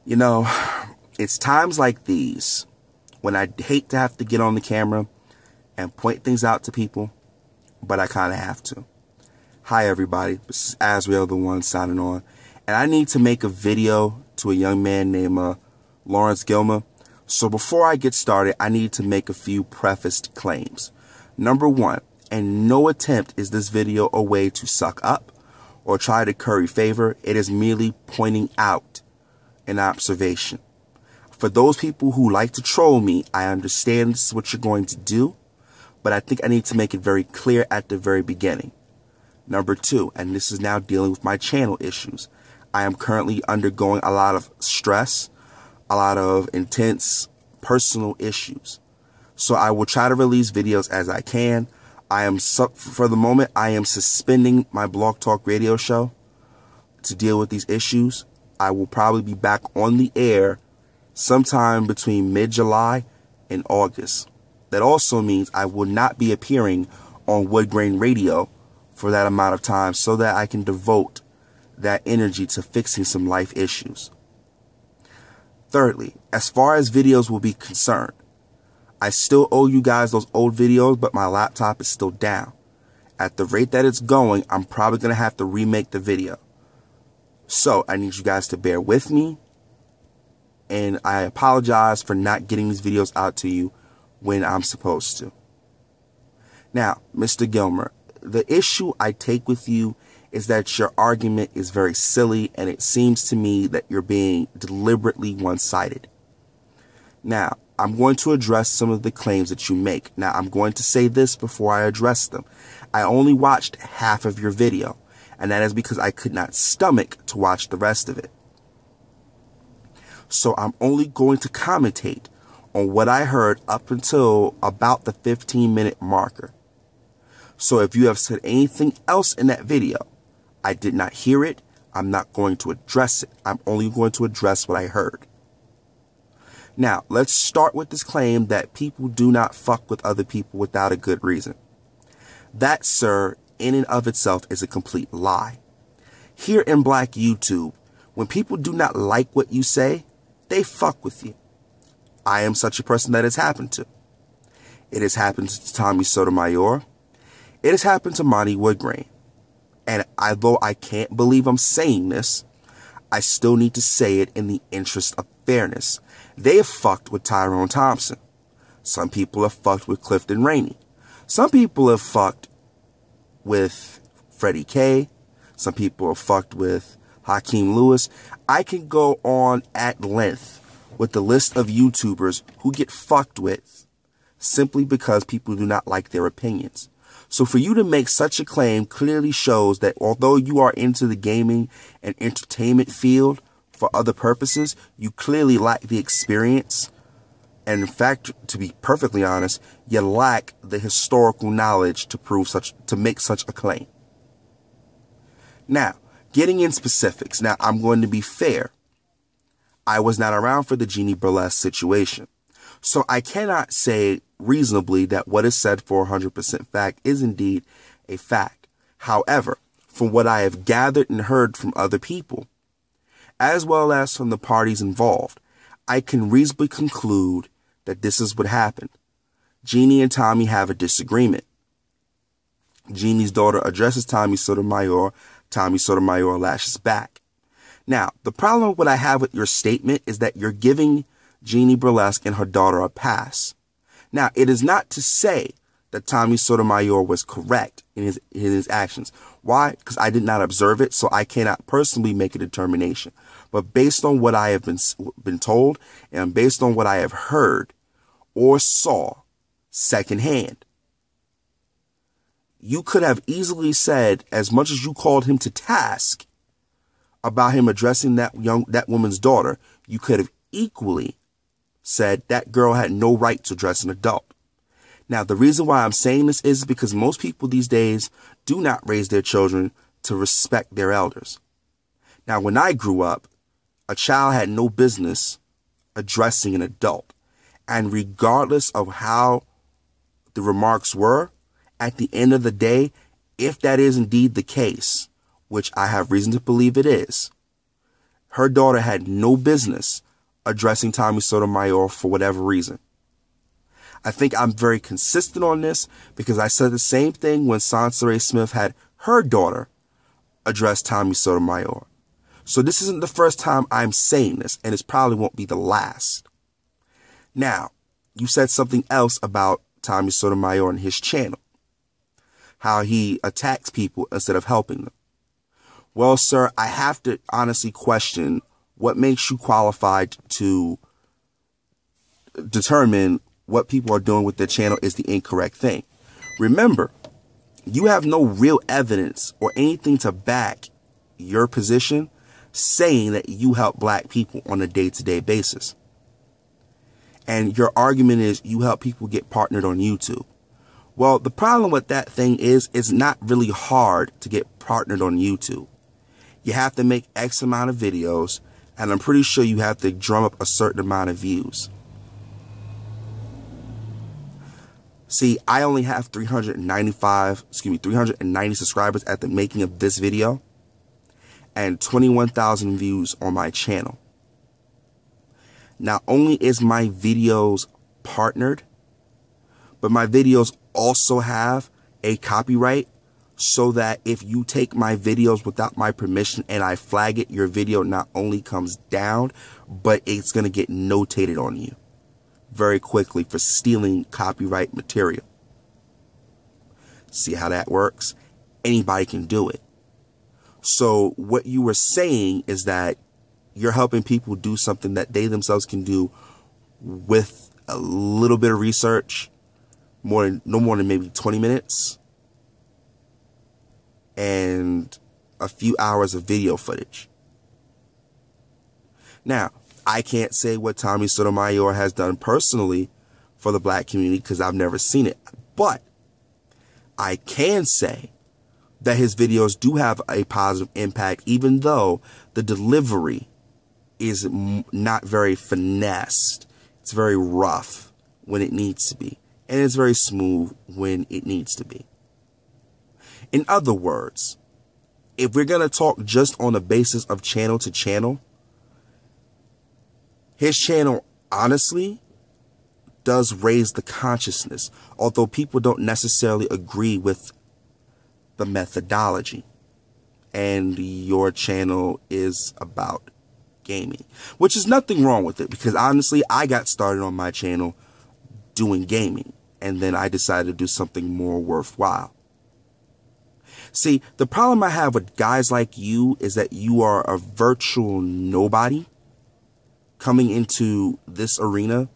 You know, it's times like these when I hate to have to get on the camera and point things out to people, but I kind of have to. Hi, everybody. This is Azrael, the one signing on. And I need to make a video to a young man named Lawrence Gilmer. So before I get started, I need to make a few prefaced claims. Number one, in no attempt is this video a way to suck up or try to curry favor. It is merely pointing out an observation. For those people who like to troll me, I understand this is what you're going to do, but I think I need to make it very clear at the very beginning. Number two, and this is now dealing with my channel issues. I am currently undergoing a lot of stress, a lot of intense personal issues. So I will try to release videos as I can. For the moment, I am suspending my Blog Talk radio show to deal with these issues. I will probably be back on the air sometime between mid-July and August. That also means I will not be appearing on Wood Grain Radio for that amount of time so that I can devote that energy to fixing some life issues. Thirdly, as far as videos will be concerned, I still owe you guys those old videos, but my laptop is still down. At the rate that it's going, I'm probably going to have to remake the video. So I need you guys to bear with me, and I apologize for not getting these videos out to you when I'm supposed to. Now, Mr. Gilmer, the issue I take with you is that your argument is very silly, and it seems to me that you're being deliberately one-sided. Now, I'm going to address some of the claims that you make. Now, I'm going to say this before I address them. I only watched half of your video, and that is because I could not stomach to watch the rest of it. So I'm only going to commentate on what I heard up until about the 15-minute marker. So if you have said anything else in that video, I did not hear it, I'm not going to address it. I'm only going to address what I heard. Now, let's start with this claim that people do not fuck with other people without a good reason. That, sir, in and of itself is a complete lie. Here in Black YouTube, when people do not like what you say, they fuck with you. I am such a person that has happened to. It has happened to Tommy Sotomayor. It has happened to Monty Woodgrain. And although I can't believe I'm saying this, I still need to say it in the interest of fairness. They have fucked with Tyrone Thompson. Some people have fucked with Clifton Rainey. Some people have fucked with Freddie K. Some people have fucked with Hakeem Lewis. I can go on at length with the list of YouTubers who get fucked with simply because people do not like their opinions. So for you to make such a claim clearly shows that although you are into the gaming and entertainment field for other purposes, you clearly lack the experience. And in fact, to be perfectly honest, you lack the historical knowledge to make such a claim. Now, getting in specifics. Now, I'm going to be fair. I was not around for the Jeannie Burlesque situation. So I cannot say reasonably that what is said for 100% fact is indeed a fact. However, from what I have gathered and heard from other people, as well as from the parties involved, I can reasonably conclude that this is what happened. Jeannie and Tommy have a disagreement. Jeannie's daughter addresses Tommy Sotomayor. Tommy Sotomayor lashes back. Now, the problem what I have with your statement is that you're giving Jeannie Burlesque and her daughter a pass. Now, it is not to say that Tommy Sotomayor was correct in his actions. Why? Because I did not observe it, so I cannot personally make a determination. But based on what I have been told and based on what I have heard or saw secondhand, you could have easily said, as much as you called him to task about him addressing that woman's daughter, you could have equally said that girl had no right to address an adult. Now, the reason why I'm saying this is because most people these days do not raise their children to respect their elders. Now, when I grew up, a child had no business addressing an adult. And regardless of how the remarks were, at the end of the day, if that is indeed the case, which I have reason to believe it is, Her daughter had no business addressing Tommy Sotomayor for whatever reason. I think I'm very consistent on this because I said the same thing when Sansa Smith had her daughter address Tommy Sotomayor. So this isn't the first time I'm saying this, and it probably won't be the last. Now, you said something else about Tommy Sotomayor and his channel. How he attacks people instead of helping them. Well, sir, I have to honestly question what makes you qualified to determine what people are doing with their channel is the incorrect thing. Remember, you have no real evidence or anything to back your position saying that you help black people on a day-to-day basis. And your argument is you help people get partnered on YouTube. Well, the problem with that thing is it's not really hard to get partnered on YouTube. You have to make X amount of videos, and I'm pretty sure you have to drum up a certain amount of views. See, I only have 390 subscribers at the making of this video and 21,000 views on my channel. Not only is my videos partnered, but my videos also have a copyright so that if you take my videos without my permission and I flag it, your video not only comes down, but it's going to get notated on you very quickly for stealing copyright material. See how that works? Anybody can do it. So what you were saying is that you're helping people do something that they themselves can do with a little bit of research, no more than maybe 20 minutes, and a few hours of video footage. Now, I can't say what Tommy Sotomayor has done personally for the black community because I've never seen it. But I can say that his videos do have a positive impact, even though the delivery is not very finessed. It's very rough when it needs to be, and it's very smooth when it needs to be. In other words, if we're going to talk just on the basis of channel to channel, his channel honestly does raise the consciousness, although people don't necessarily agree with the methodology. And your channel is about gaming, which is nothing wrong with it, because honestly, I got started on my channel doing gaming, and then I decided to do something more worthwhile. See, the problem I have with guys like you is that you are a virtual nobody coming into this arena,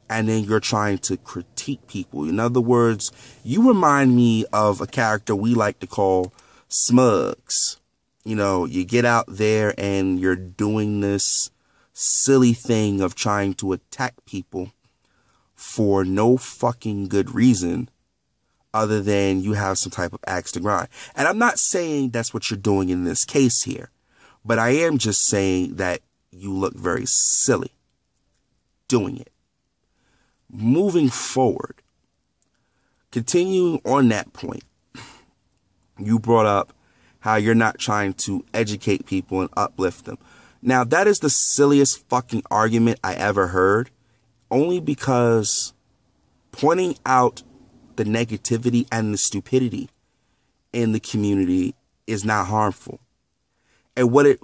and then you're trying to critique people. In other words, you remind me of a character we like to call Smugs. You know, you get out there and you're doing this silly thing of trying to attack people for no fucking good reason other than you have some type of axe to grind. And I'm not saying that's what you're doing in this case here, but I am just saying that you look very silly doing it. Moving forward, continuing on that point, you brought up how you're not trying to educate people and uplift them. Now, that is the silliest fucking argument I ever heard, only because pointing out the negativity and the stupidity in the community is not harmful. And what it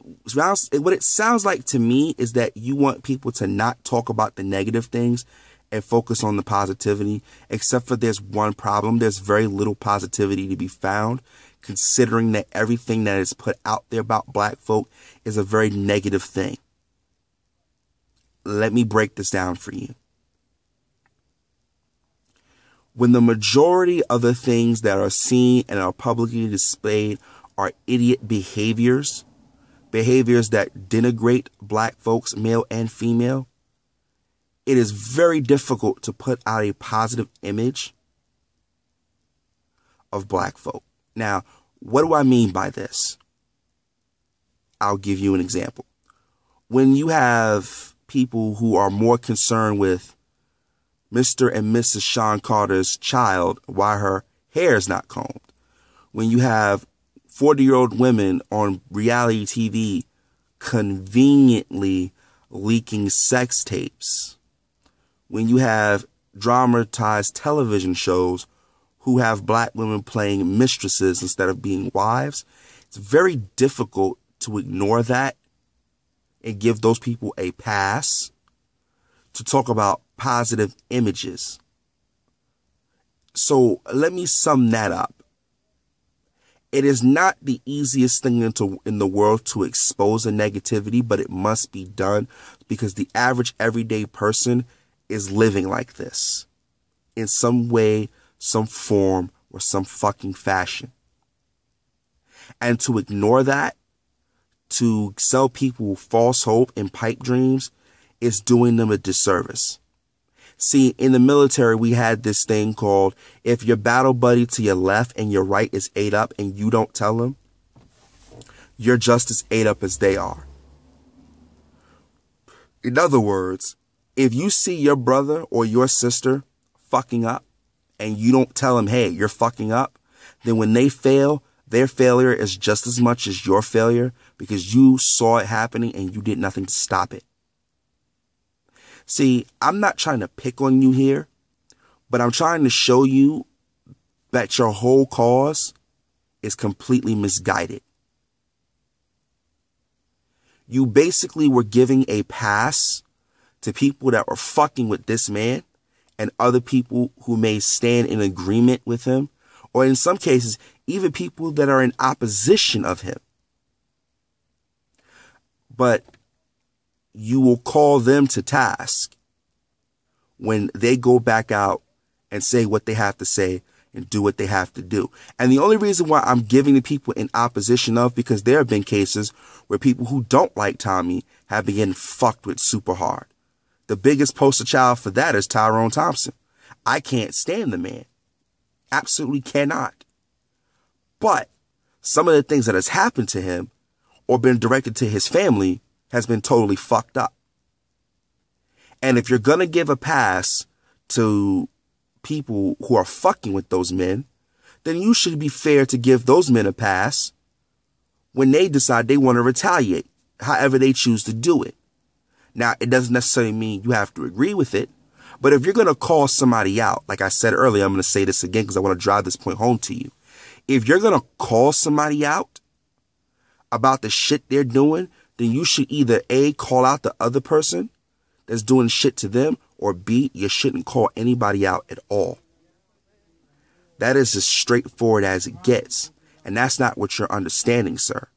sounds like to me is that you want people to not talk about the negative things and focus on the positivity, except for there's one problem. There's very little positivity to be found, considering that everything that is put out there about black folk is a very negative thing. Let me break this down for you. When the majority of the things that are seen and are publicly displayed are idiot behaviors that denigrate black folks, male and female, it is very difficult to put out a positive image of black folk. Now, what do I mean by this? I'll give you an example. When you have people who are more concerned with Mr. and Mrs. Sean Carter's child, why her hair is not combed. When you have 40-year-old women on reality TV conveniently leaking sex tapes, when you have dramatized television shows who have black women playing mistresses instead of being wives, it's very difficult to ignore that and give those people a pass to talk about positive images. So let me sum that up. It is not the easiest thing in the world to expose a negativity, but it must be done because the average everyday person is living like this in some way, some form, or some fucking fashion. And to ignore that, to sell people false hope and pipe dreams, is doing them a disservice. See, in the military, we had this thing called, if your battle buddy to your left and your right is ate up and you don't tell them, you're just as ate up as they are. In other words, if you see your brother or your sister fucking up and you don't tell them, hey, you're fucking up, then when they fail, their failure is just as much as your failure because you saw it happening and you did nothing to stop it. See, I'm not trying to pick on you here, but I'm trying to show you that your whole cause is completely misguided. You basically were giving a pass to people that were fucking with this man and other people who may stand in agreement with him, or in some cases, even people that are in opposition of him. But you will call them to task when they go back out and say what they have to say and do what they have to do. And the only reason why I'm giving the people in opposition of, because there have been cases where people who don't like Tommy have been getting fucked with super hard. The biggest poster child for that is Tyrone Thompson. I can't stand the man. Absolutely cannot. But some of the things that has happened to him or been directed to his family has been totally fucked up. And if you're going to give a pass to people who are fucking with those men, then you should be fair to give those men a pass when they decide they want to retaliate, however they choose to do it. Now, it doesn't necessarily mean you have to agree with it, but if you're going to call somebody out, like I said earlier, I'm going to say this again because I want to drive this point home to you. If you're going to call somebody out about the shit they're doing, then you should either A, call out the other person that's doing shit to them, or B, you shouldn't call anybody out at all. That is as straightforward as it gets. And that's not what you're understanding, sir.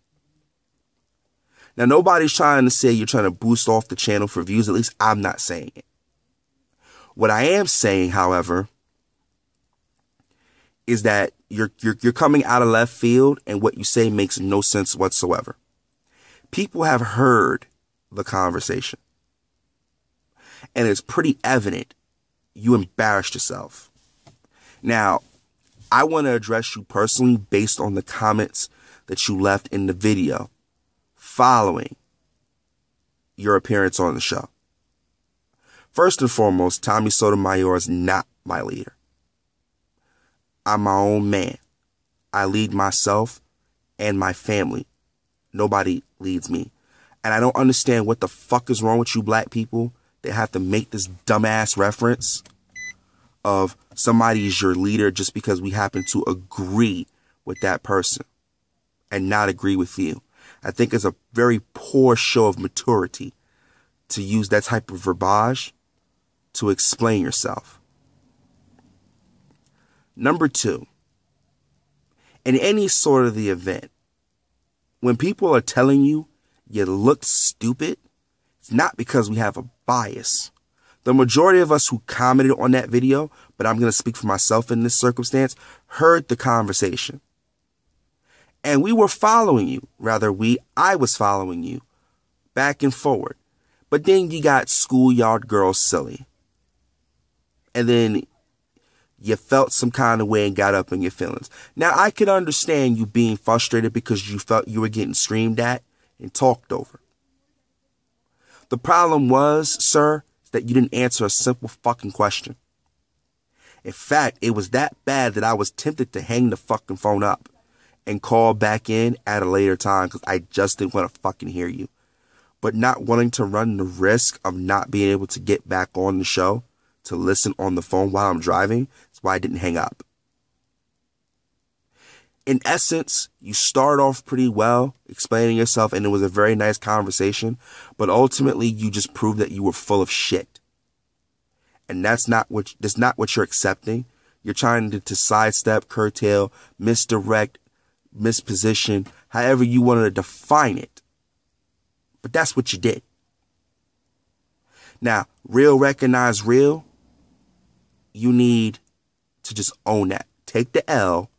Now, nobody's trying to say you're trying to boost off the channel for views. At least I'm not saying it. What I am saying, however, is that you're coming out of left field and what you say makes no sense whatsoever. People have heard the conversation. And it's pretty evident you embarrassed yourself. Now, I want to address you personally based on the comments that you left in the video following your appearance on the show. First and foremost, Tommy Sotomayor is not my leader. I'm my own man. I lead myself and my family. Nobody leads me. And I don't understand what the fuck is wrong with you black people that have to make this dumbass reference of somebody is your leader just because we happen to agree with that person and not agree with you. I think it's a very poor show of maturity to use that type of verbiage to explain yourself. Number two, in any sort of the event, when people are telling you you look stupid, it's not because we have a bias. The majority of us who commented on that video, but I'm going to speak for myself in this circumstance, heard the conversation. And we were following you. I was following you back and forward. But then you got schoolyard girls silly. And then you felt some kind of way and got up in your feelings. Now, I could understand you being frustrated because you felt you were getting screamed at and talked over. The problem was, sir, that you didn't answer a simple fucking question. In fact, it was that bad that I was tempted to hang the fucking phone up and call back in at a later time because I just didn't want to fucking hear you. but not wanting to run the risk of not being able to get back on the show to listen on the phone while I'm driving. That's why I didn't hang up. In essence, you start off pretty well explaining yourself, and it was a very nice conversation, but ultimately you just proved that you were full of shit. And that's not what you're accepting. You're trying to sidestep, curtail, misdirect, misposition, however you want to define it. But that's what you did. Now, real recognize real, you need to just own that. Take the L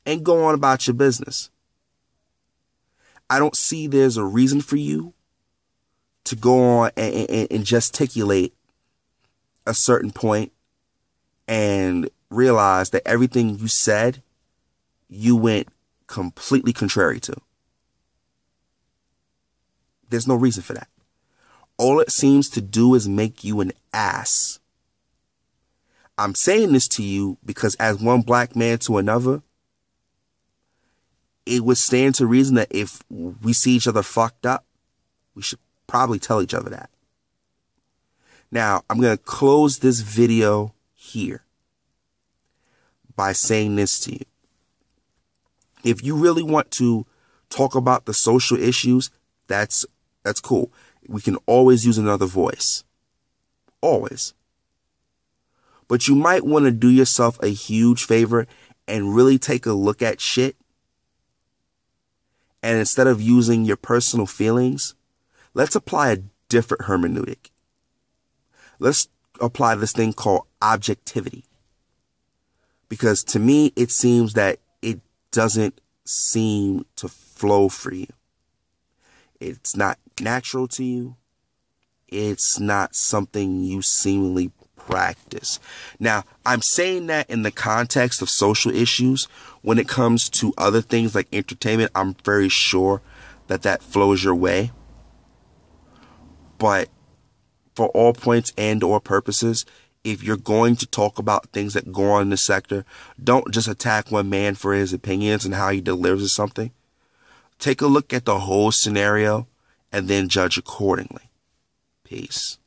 and go on about your business. I don't see there's a reason for you to go on and gesticulate a certain point and realize that everything you said, you went completely contrary to. There's no reason for that. All it seems to do is make you an ass. I'm saying this to you because as one black man to another, it would stand to reason that if we see each other fucked up, we should probably tell each other that. Now, I'm going to close this video here by saying this to you. If you really want to talk about the social issues, that's cool. We can always use another voice. Always. But you might want to do yourself a huge favor and really take a look at shit. And instead of using your personal feelings, let's apply a different hermeneutic. Let's apply this thing called objectivity. Because to me, it seems that it doesn't seem to flow for you. It's not natural to you. It's not something you seemingly practice. Now, I'm saying that in the context of social issues. When it comes to other things like entertainment, I'm very sure that flows your way. But for all points and or purposes, if you're going to talk about things that go on in the sector, don't just attack one man for his opinions and how he delivers something. Take a look at the whole scenario and then judge accordingly. Peace.